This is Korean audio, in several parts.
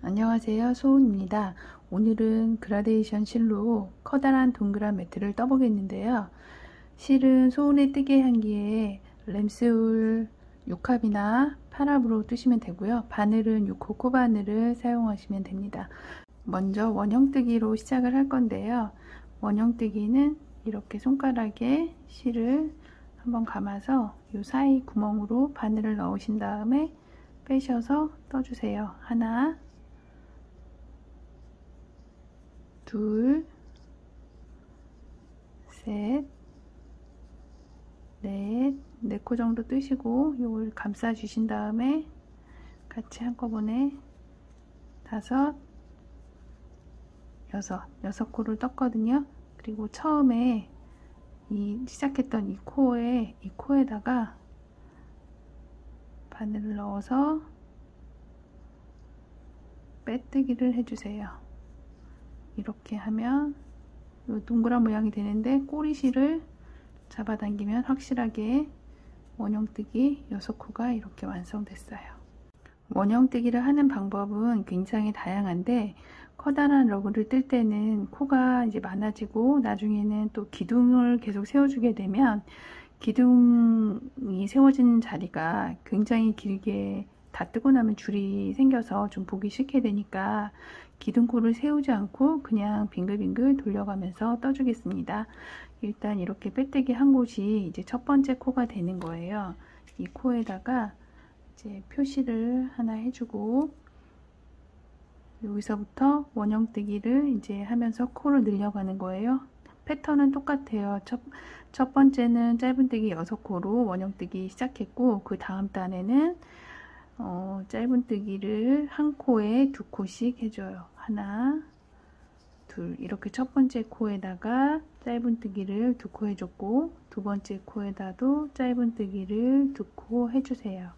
안녕하세요, 소은입니다. 오늘은 그라데이션 실로 커다란 동그란 매트를 떠보겠는데요. 실은 소은의 뜨개 향기에 램스울 6합이나 8합으로 뜨시면 되고요. 바늘은 6호 코바늘을 사용하시면 됩니다. 먼저 원형뜨기로 시작을 할 건데요. 원형뜨기는 이렇게 손가락에 실을 한번 감아서 이 사이 구멍으로 바늘을 넣으신 다음에 빼셔서 떠주세요. 하나, 둘, 셋, 넷, 4코 정도 뜨시고 이걸 감싸 주신 다음에 같이 한꺼번에 5, 6 코를 떴거든요. 그리고 처음에 시작했던 이 코에다가 바늘을 넣어서 빼뜨기를 해주세요. 이렇게 하면 동그란 모양이 되는데 꼬리실을 잡아당기면 확실하게 원형뜨기 6코가 이렇게 완성됐어요. 원형뜨기를 하는 방법은 굉장히 다양한데 커다란 러그를 뜰 때는 코가 이제 많아지고 나중에는 또 기둥을 계속 세워주게 되면 기둥이 세워진 자리가 굉장히 길게 다 뜨고 나면 줄이 생겨서 좀 보기 싫게 되니까 기둥코를 세우지 않고 그냥 빙글빙글 돌려가면서 떠주겠습니다. 일단 이렇게 빼뜨기 한 곳이 이제 첫 번째 코가 되는 거예요. 이 코에다가 이제 표시를 하나 해주고 여기서부터 원형뜨기를 이제 하면서 코를 늘려가는 거예요. 패턴은 똑같아요. 첫 번째는 짧은뜨기 6코로 원형뜨기 시작했고 그 다음 단에는 짧은뜨기를 한 코에 2코씩 해줘요. 하나, 둘, 이렇게 첫 번째 코에다가 짧은뜨기를 2코 해줬고 두 번째 코에다도 짧은뜨기를 2코 해주세요.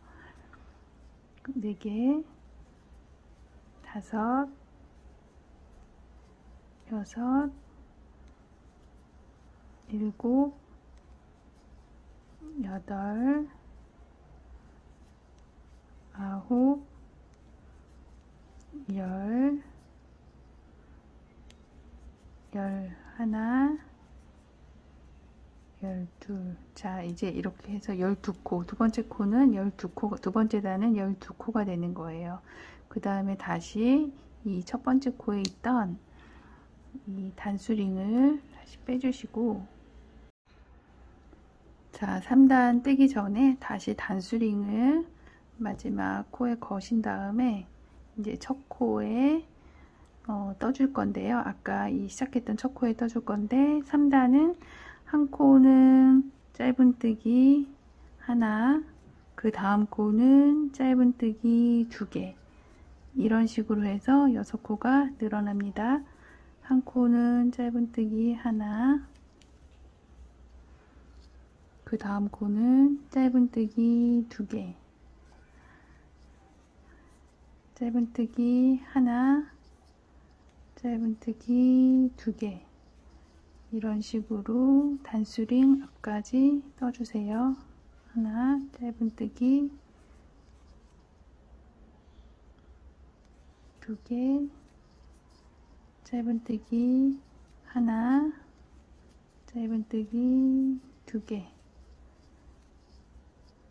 4개, 5, 6, 7, 8, 9, 10, 11, 12. 자, 이제 이렇게 해서 12코, 두 번째 코는 12코, 두 번째 단은 12코가 되는 거예요. 그 다음에 다시 이 첫 번째 코에 있던 이 단수링을 다시 빼주시고, 자, 3단 뜨기 전에 다시 단수링을 마지막 코에 거신 다음에 이제 첫 코에 떠줄 건데요. 아까 시작했던 첫 코에 떠줄 건데 3단은 한 코는 짧은뜨기 하나, 그 다음 코는 짧은뜨기 2개, 이런 식으로 해서 6코가 늘어납니다. 한 코는 짧은뜨기 하나, 그 다음 코는 짧은뜨기 2개, 짧은뜨기 하나, 짧은뜨기 2개, 이런 식으로 단수링 앞까지 떠주세요. 하나, 짧은뜨기 2개, 짧은뜨기 하나, 짧은뜨기 2개,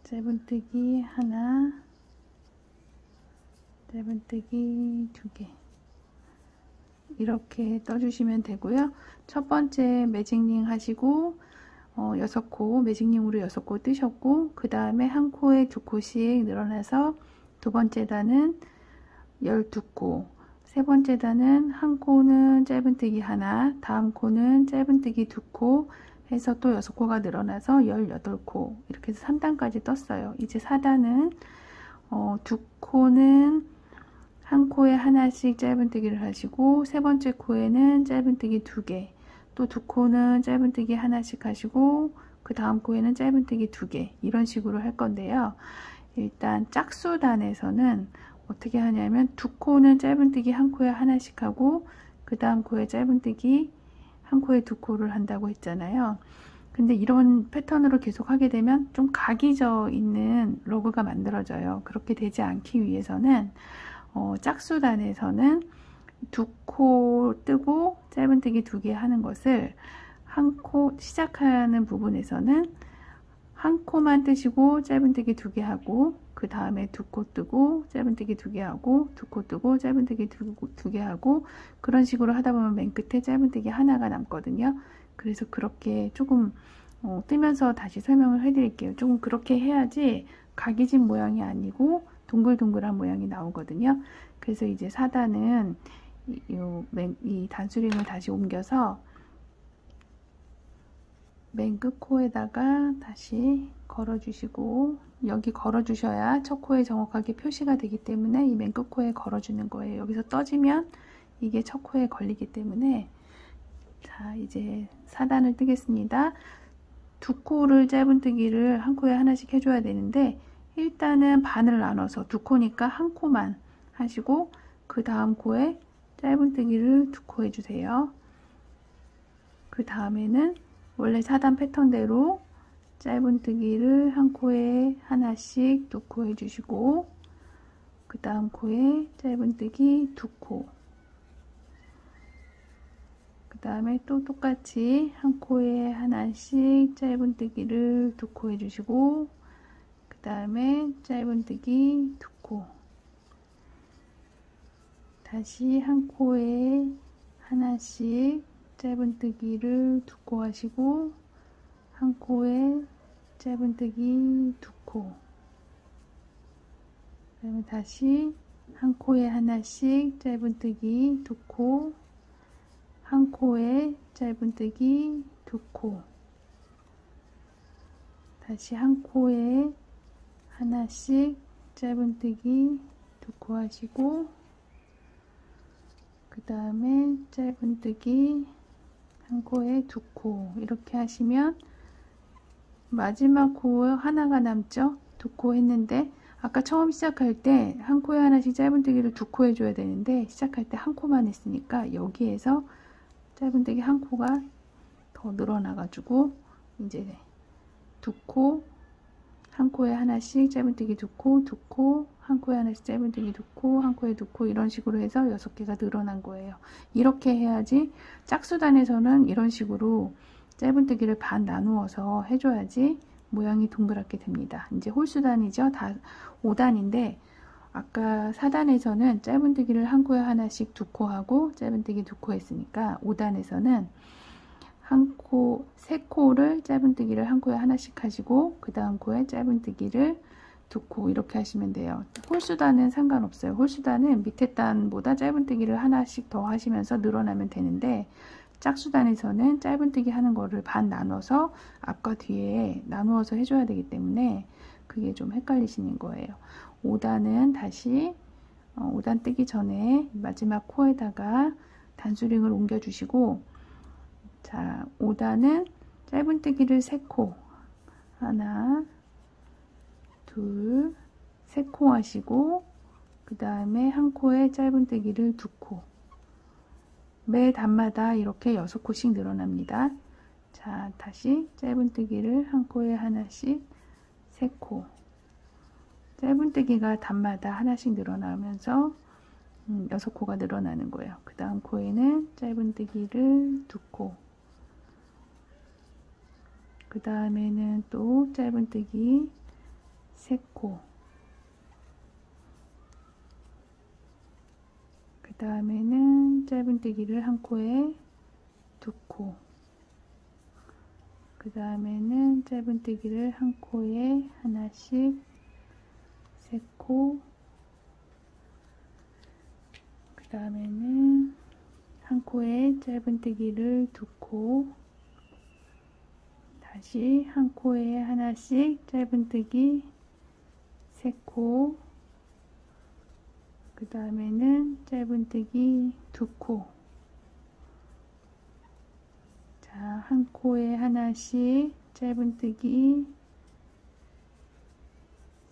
짧은뜨기 하나, 짧은뜨기 2개, 이렇게 떠주시면 되고요. 첫 번째 매직링 하시고 6코, 매직링으로 6코 뜨셨고 그 다음에 한 코에 2코씩 늘어나서 두 번째 단은 12코, 세 번째 단은 한 코는 짧은뜨기 하나, 다음 코는 짧은뜨기 2코 해서 또 6코가 늘어나서 18코, 이렇게 해서 3단까지 떴어요. 이제 4단은 2코는 한 코에 하나씩 짧은뜨기를 하시고 세 번째 코에는 짧은뜨기 2개, 또 2코는 짧은뜨기 하나씩 하시고 그 다음 코에는 짧은뜨기 2개, 이런 식으로 할 건데요. 일단 짝수단에서는 어떻게 하냐면 2코는 짧은뜨기 한 코에 하나씩 하고 그 다음 코에 짧은뜨기 한 코에 2코를 한다고 했잖아요. 근데 이런 패턴으로 계속 하게 되면 좀 각이 져 있는 러그가 만들어져요. 그렇게 되지 않기 위해서는 짝수단에서는 두 코 뜨고 짧은뜨기 2개 하는 것을 한 코 시작하는 부분에서는 한 코만 뜨시고 짧은뜨기 2개 하고 그 다음에 두 코 뜨고 짧은뜨기 2개 하고 두 코 뜨고 짧은뜨기 2개 하고 그런 식으로 하다 보면 맨 끝에 짧은뜨기 하나가 남거든요. 그래서 그렇게 조금 뜨면서 다시 설명을 해드릴게요. 조금 그렇게 해야지 각이진 모양이 아니고 동글동글한 모양이 나오거든요. 그래서 이제 4단은 이 단수링을 다시 옮겨서 맨 끝 코에다가 다시 걸어주시고, 여기 걸어주셔야 첫 코에 정확하게 표시가 되기 때문에 이 맨 끝 코에 걸어주는 거예요. 여기서 떠지면 이게 첫 코에 걸리기 때문에. 자, 이제 4단을 뜨겠습니다. 두 코를 짧은뜨기를 한 코에 하나씩 해줘야 되는데, 일단은 반을 나눠서 두 코니까 한 코만 하시고 그 다음 코에 짧은뜨기를 2코 해주세요. 그 다음에는 원래 4단 패턴대로 짧은뜨기를 한 코에 하나씩 2코 해주시고 그 다음 코에 짧은뜨기 2코, 그 다음에 또 똑같이 한 코에 하나씩 짧은뜨기를 2코 해주시고 그 다음에 짧은뜨기 2코, 다시 한 코에 하나씩 짧은뜨기를 2코 하시고 한 코에 짧은뜨기 2코, 그 다음에 다시 한 코에 하나씩 짧은뜨기 2코, 한 코에 짧은뜨기 2코, 다시 한 코에 하나씩 짧은뜨기 2코 하시고 그 다음에 짧은뜨기 한 코에 2코, 이렇게 하시면 마지막 코 하나가 남죠. 2코 했는데 아까 처음 시작할 때 한 코에 하나씩 짧은뜨기를 2코 해줘야 되는데 시작할 때 한 코만 했으니까 여기에서 짧은뜨기 한 코가 더 늘어나가지고 이제 2코, 한 코에 하나씩 짧은뜨기 2코, 2코, 한 코에 하나씩 짧은뜨기 2코, 한 코에 2코, 이런 식으로 해서 6개가 늘어난 거예요. 이렇게 해야지, 짝수단에서는 이런 식으로 짧은뜨기를 반 나누어서 해줘야지 모양이 동그랗게 됩니다. 이제 홀수단이죠. 다 5단인데 아까 4단에서는 짧은뜨기를 한 코에 하나씩 2코 하고 짧은뜨기 2코 했으니까 5단에서는 한 코, 3코를 짧은뜨기를 한 코에 하나씩 하시고 그 다음 코에 짧은뜨기를 2코, 이렇게 하시면 돼요. 홀수단은 상관없어요. 홀수단은 밑에 단보다 짧은뜨기를 하나씩 더 하시면서 늘어나면 되는데 짝수단에서는 짧은뜨기 하는 거를 반 나눠서 앞과 뒤에 나누어서 해줘야 되기 때문에 그게 좀 헷갈리시는 거예요. 5단은 다시 5단 뜨기 전에 마지막 코에다가 단수링을 옮겨 주시고, 자, 5단은 짧은뜨기를 3코, 하나, 둘, 3코 하시고 그 다음에 한 코에 짧은뜨기를 2코, 매 단마다 이렇게 6코씩 늘어납니다. 자, 다시 짧은뜨기를 한 코에 하나씩 3코, 짧은뜨기가 단마다 하나씩 늘어나면서 6코가 늘어나는 거예요. 그 다음 코에는 짧은뜨기를 2코, 그 다음에는 또 짧은뜨기 3코, 그 다음에는 짧은뜨기를 한 코에 2코, 그 다음에는 짧은뜨기를 한 코에 하나씩 3코, 그 다음에는 한 코에 짧은뜨기를 2코, 다시 한 코에 하나씩 짧은뜨기 3코, 그 다음에는 짧은뜨기 2코, 자, 한 코에 하나씩 짧은뜨기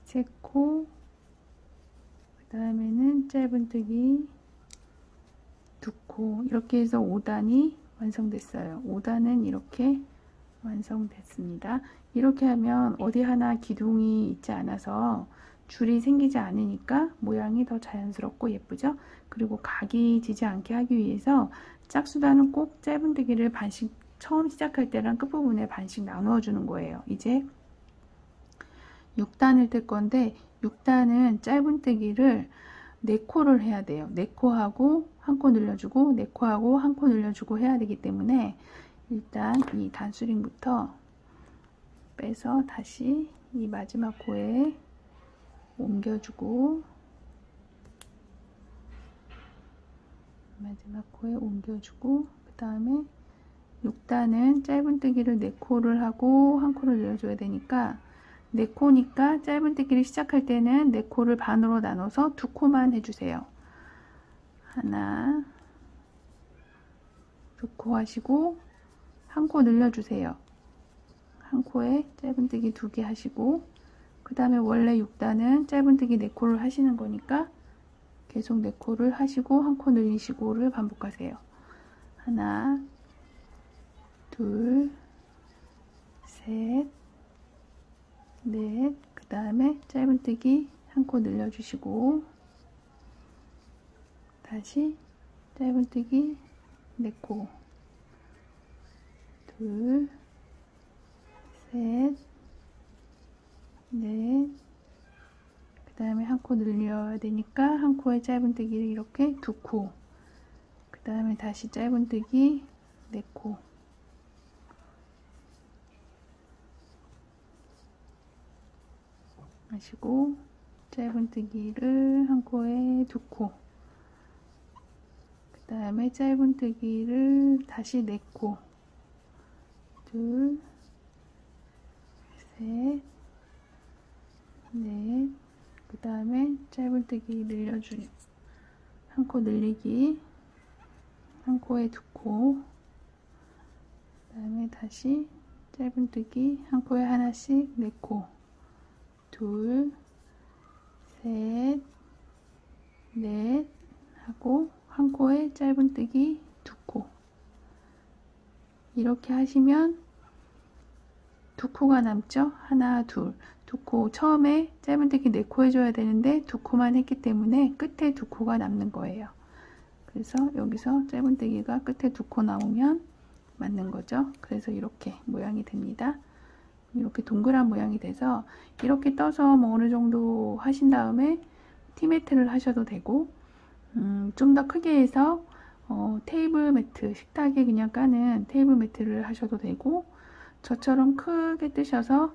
3코, 그 다음에는 짧은뜨기 2코, 이렇게 해서 5단이 완성됐어요. 5단은 이렇게 완성됐습니다. 이렇게 하면 어디 하나 기둥이 있지 않아서 줄이 생기지 않으니까 모양이 더 자연스럽고 예쁘죠. 그리고 각이 지지 않게 하기 위해서 짝수단은 꼭 짧은뜨기를 반씩 처음 시작할 때랑 끝부분에 반씩 나누어 주는 거예요. 이제 6단을 뜰 건데 6단은 짧은뜨기를 4코를 해야 돼요. 4코 하고 한 코 늘려주고 4코 하고 한 코 늘려주고 해야 되기 때문에 일단 이 단수링부터 빼서 다시 이 마지막 코에 옮겨주고 그 다음에 6단은 짧은뜨기를 4코를 하고 한 코를 늘려줘야 되니까 4코니까 짧은뜨기를 시작할 때는 4코를 반으로 나눠서 2코만 해주세요. 하나, 2코 하시고 한 코 늘려주세요. 한 코에 짧은뜨기 2개 하시고 그 다음에 원래 6단은 짧은뜨기 4코를 하시는 거니까 계속 4코를 하시고 한 코 늘리시고를 반복하세요. 하나, 둘, 셋, 넷, 그 다음에 짧은뜨기 한 코 늘려주시고 다시 짧은뜨기 4코, 둘, 셋, 넷, 그 다음에 한 코 늘려야 되니까 한 코에 짧은뜨기를 이렇게 2코, 그 다음에 다시 짧은뜨기 4코, 하시고 짧은뜨기를 한 코에 2코, 그 다음에 짧은뜨기를 다시 4코, 둘, 셋, 넷, 그 다음에 짧은뜨기 늘려주기, 한 코 늘리기, 한 코에 2코, 그 다음에 다시 짧은뜨기 한 코에 하나씩 4코, 둘, 셋, 넷 하고 한 코에 짧은뜨기 2코. 이렇게 하시면 2코가 남죠. 하나, 둘, 2코. 처음에 짧은뜨기 4코 해줘야 되는데 2코만 했기 때문에 끝에 2코가 남는 거예요. 그래서 여기서 짧은뜨기가 끝에 2코 나오면 맞는 거죠. 그래서 이렇게 모양이 됩니다. 이렇게 동그란 모양이 돼서 이렇게 떠서 뭐 어느 정도 하신 다음에 티매트를 하셔도 되고 좀 더 크게 해서 테이블 매트, 식탁에 그냥 까는 테이블 매트를 하셔도 되고 저처럼 크게 뜨셔서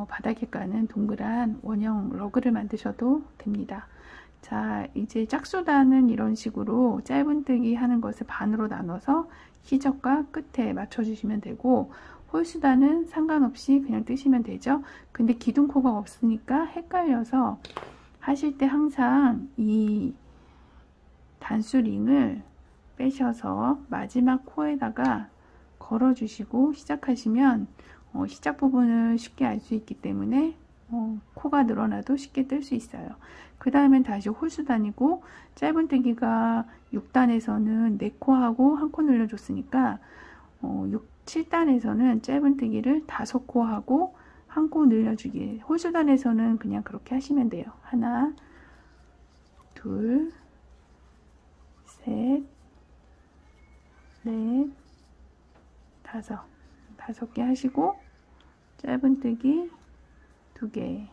바닥에 까는 동그란 원형 러그를 만드셔도 됩니다. 자, 이제 짝수단은 이런 식으로 짧은뜨기 하는 것을 반으로 나눠서 시접과 끝에 맞춰주시면 되고 홀수단은 상관없이 그냥 뜨시면 되죠. 근데 기둥코가 없으니까 헷갈려서 하실 때 항상 이 단수링을 빼셔서 마지막 코에다가 걸어주시고 시작하시면 시작 부분을 쉽게 알 수 있기 때문에 코가 늘어나도 쉽게 뜰 수 있어요. 그 다음엔 다시 홀수단이고 짧은뜨기가 6단에서는 4코 하고 한 코 늘려줬으니까 7단에서는 짧은뜨기를 5코 하고 한 코 늘려주기. 홀수단에서는 그냥 그렇게 하시면 돼요. 하나, 둘, 셋, 넷, 다섯 개 하시고 짧은뜨기 2개.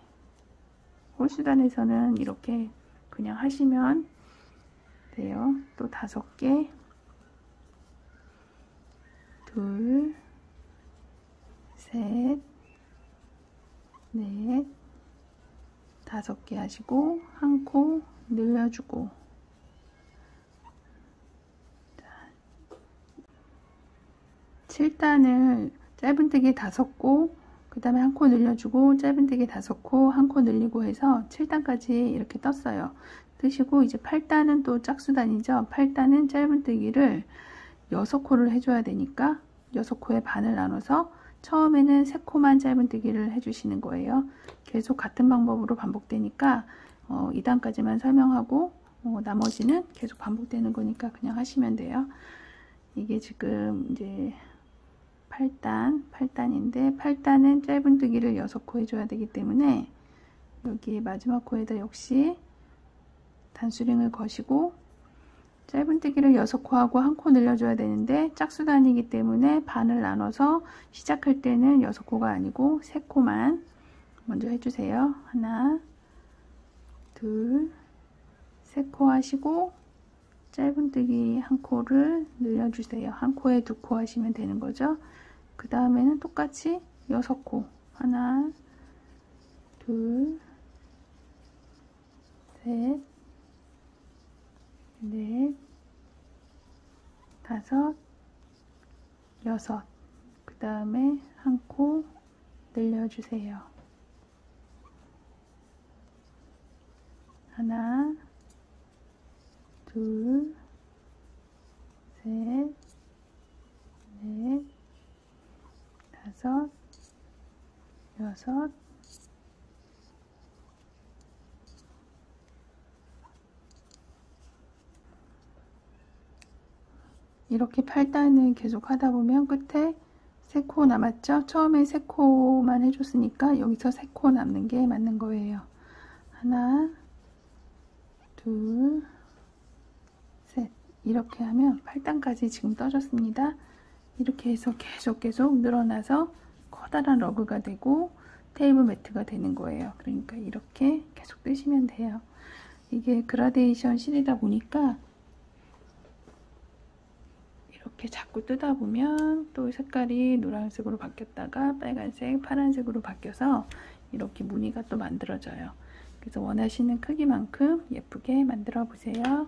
홀수단에서는 이렇게 그냥 하시면 돼요. 또 5개, 둘, 셋, 넷, 5개 하시고 한 코 늘려주고 7단을 짧은뜨기 5코, 그 다음에 한 코 늘려주고 짧은뜨기 5코, 한 코 늘리고 해서 7단까지 이렇게 떴어요. 뜨시고 이제 8단은 또 짝수단이죠. 8단은 짧은뜨기를 6코를 해줘야 되니까 6코의 반을 나눠서 처음에는 3코만 짧은뜨기를 해주시는 거예요. 계속 같은 방법으로 반복되니까 2단까지만 설명하고 나머지는 계속 반복되는 거니까 그냥 하시면 돼요. 이게 지금 이제 8단인데 8단은 짧은뜨기를 6코 해줘야 되기 때문에 여기 마지막 코에다 역시 단수링을 거시고 짧은뜨기를 6코하고 1코 늘려줘야 되는데 짝수단이기 때문에 반을 나눠서 시작할 때는 6코가 아니고 3코만 먼저 해주세요. 하나, 둘, 3코 하시고 짧은뜨기 1코를 늘려주세요. 1코에 2코 하시면 되는 거죠. 그 다음에는 똑같이 6코. 하나, 둘, 셋, 넷, 다섯, 여섯. 그 다음에 1코 늘려주세요. 하나, 둘, 셋, 넷, 다섯, 여섯, 이렇게 8단을 계속 하다 보면 끝에 3코 남았죠? 처음에 3코만 해줬으니까 여기서 3코 남는 게 맞는 거예요. 하나, 둘, 셋. 이렇게 하면 8단까지 지금 떠졌습니다. 이렇게 해서 계속 늘어나서 커다란 러그가 되고 테이블 매트가 되는 거예요. 그러니까 이렇게 계속 뜨시면 돼요. 이게 그라데이션 실이다 보니까 이렇게 자꾸 뜨다 보면 또 색깔이 노란색으로 바뀌었다가 빨간색, 파란색으로 바뀌어서 이렇게 무늬가 또 만들어져요. 그래서 원하시는 크기만큼 예쁘게 만들어 보세요.